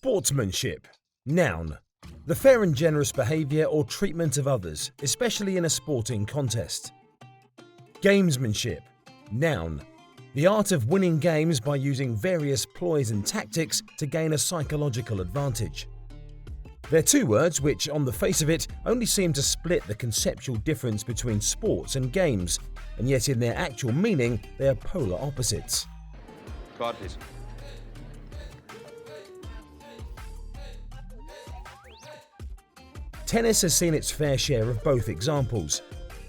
Sportsmanship. Noun. The fair and generous behaviour or treatment of others, especially in a sporting contest. Gamesmanship. Noun. The art of winning games by using various ploys and tactics to gain a psychological advantage. They're two words which, on the face of it, only seem to split the conceptual difference between sports and games, and yet in their actual meaning, they are polar opposites. Card, please. Tennis has seen its fair share of both examples,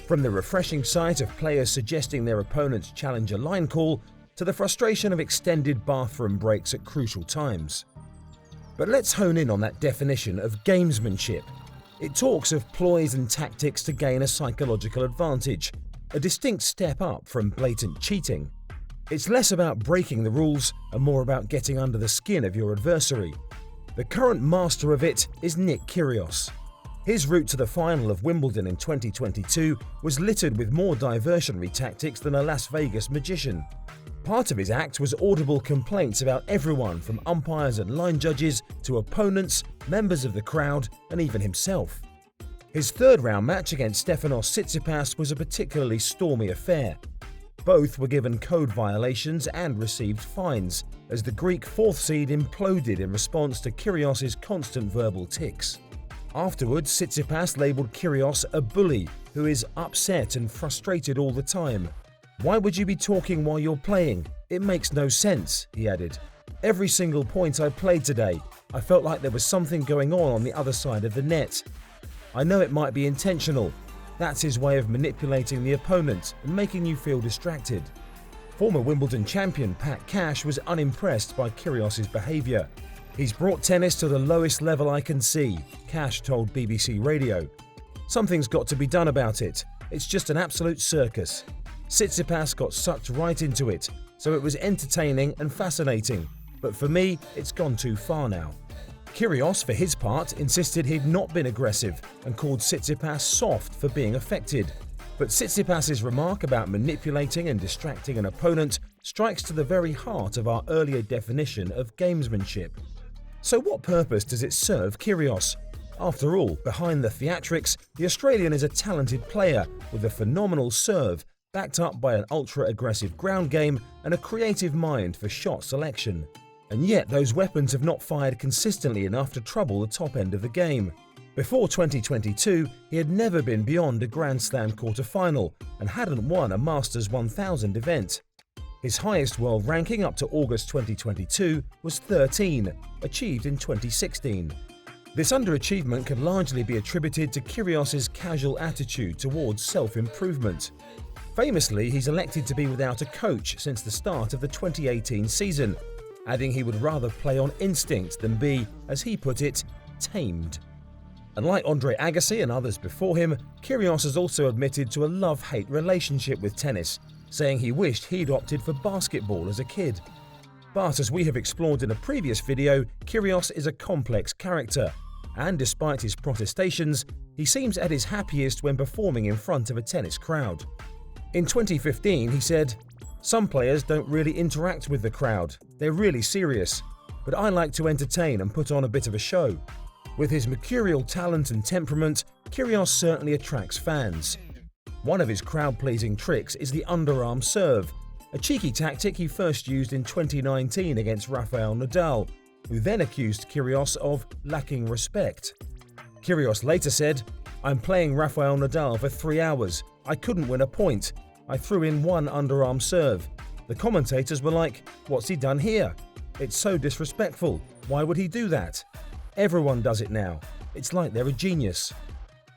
from the refreshing sight of players suggesting their opponents challenge a line call to the frustration of extended bathroom breaks at crucial times. But let's hone in on that definition of gamesmanship. It talks of ploys and tactics to gain a psychological advantage, a distinct step up from blatant cheating. It's less about breaking the rules and more about getting under the skin of your adversary. The current master of it is Kyrgios. His route to the final of Wimbledon in 2022 was littered with more diversionary tactics than a Las Vegas magician. Part of his act was audible complaints about everyone from umpires and line judges to opponents, members of the crowd, and even himself. His third-round match against Stefanos Tsitsipas was a particularly stormy affair. Both were given code violations and received fines, as the Greek fourth seed imploded in response to Kyrgios' constant verbal tics. Afterwards, Tsitsipas labelled Kyrgios a bully who is upset and frustrated all the time. "Why would you be talking while you're playing? It makes no sense," he added. "Every single point I played today, I felt like there was something going on the other side of the net. I know it might be intentional. That's his way of manipulating the opponent and making you feel distracted." Former Wimbledon champion Pat Cash was unimpressed by Kyrgios' behaviour. "He's brought tennis to the lowest level I can see," Cash told BBC Radio. "Something's got to be done about it. It's just an absolute circus. Tsitsipas got sucked right into it, so it was entertaining and fascinating, but for me, it's gone too far now." Kyrgios, for his part, insisted he'd not been aggressive and called Tsitsipas soft for being affected. But Tsitsipas' remark about manipulating and distracting an opponent strikes to the very heart of our earlier definition of gamesmanship. So what purpose does it serve Kyrgios? After all, behind the theatrics, the Australian is a talented player with a phenomenal serve, backed up by an ultra-aggressive ground game and a creative mind for shot selection. And yet those weapons have not fired consistently enough to trouble the top end of the game. Before 2022, he had never been beyond a Grand Slam quarter-final and hadn't won a Masters 1000 event. His highest world ranking up to August 2022 was 13, achieved in 2016. This underachievement can largely be attributed to Kyrgios' casual attitude towards self-improvement. Famously, he's elected to be without a coach since the start of the 2018 season, adding he would rather play on instinct than be, as he put it, tamed. And like Andre Agassi and others before him, Kyrgios has also admitted to a love-hate relationship with tennis, saying he wished he'd opted for basketball as a kid. But as we have explored in a previous video, Kyrgios is a complex character, and despite his protestations, he seems at his happiest when performing in front of a tennis crowd. In 2015, he said, "Some players don't really interact with the crowd, they're really serious, but I like to entertain and put on a bit of a show." With his mercurial talent and temperament, Kyrgios certainly attracts fans. One of his crowd-pleasing tricks is the underarm serve, a cheeky tactic he first used in 2019 against Rafael Nadal, who then accused Kyrgios of lacking respect. Kyrgios later said, "I'm playing Rafael Nadal for 3 hours. I couldn't win a point. I threw in one underarm serve. The commentators were like, 'What's he done here? It's so disrespectful. Why would he do that?' Everyone does it now. It's like they're a genius."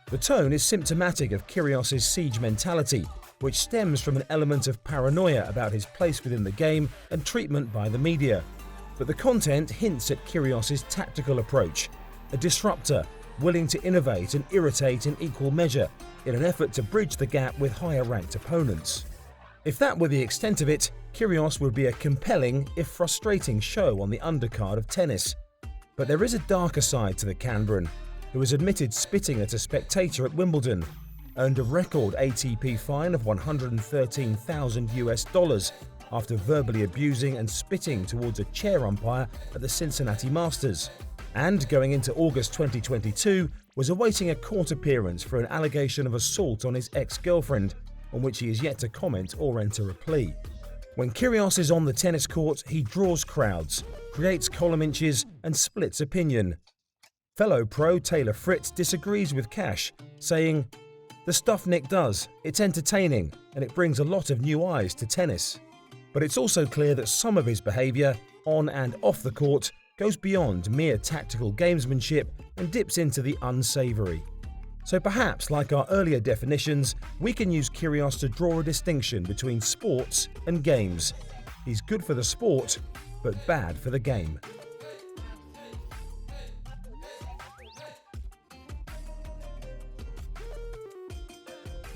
The tone is symptomatic of Kyrgios' siege mentality, which stems from an element of paranoia about his place within the game and treatment by the media. But the content hints at Kyrgios' tactical approach, a disruptor, willing to innovate and irritate in equal measure in an effort to bridge the gap with higher-ranked opponents. If that were the extent of it, Kyrgios would be a compelling, if frustrating, show on the undercard of tennis. But there is a darker side to the Canberran, who has admitted spitting at a spectator at Wimbledon, earned a record ATP fine of $113,000 after verbally abusing and spitting towards a chair umpire at the Cincinnati Masters, and going into August 2022 was awaiting a court appearance for an allegation of assault on his ex-girlfriend, on which he is yet to comment or enter a plea. When Kyrgios is on the tennis court, he draws crowds, creates column inches and splits opinion. Fellow pro Taylor Fritz disagrees with Cash, saying, "The stuff Nick does, it's entertaining and it brings a lot of new eyes to tennis. But it's also clear that some of his behaviour, on and off the court, goes beyond mere tactical gamesmanship and dips into the unsavoury." So perhaps, like our earlier definitions, we can use Kyrgios to draw a distinction between sports and games. He's good for the sport, but bad for the game.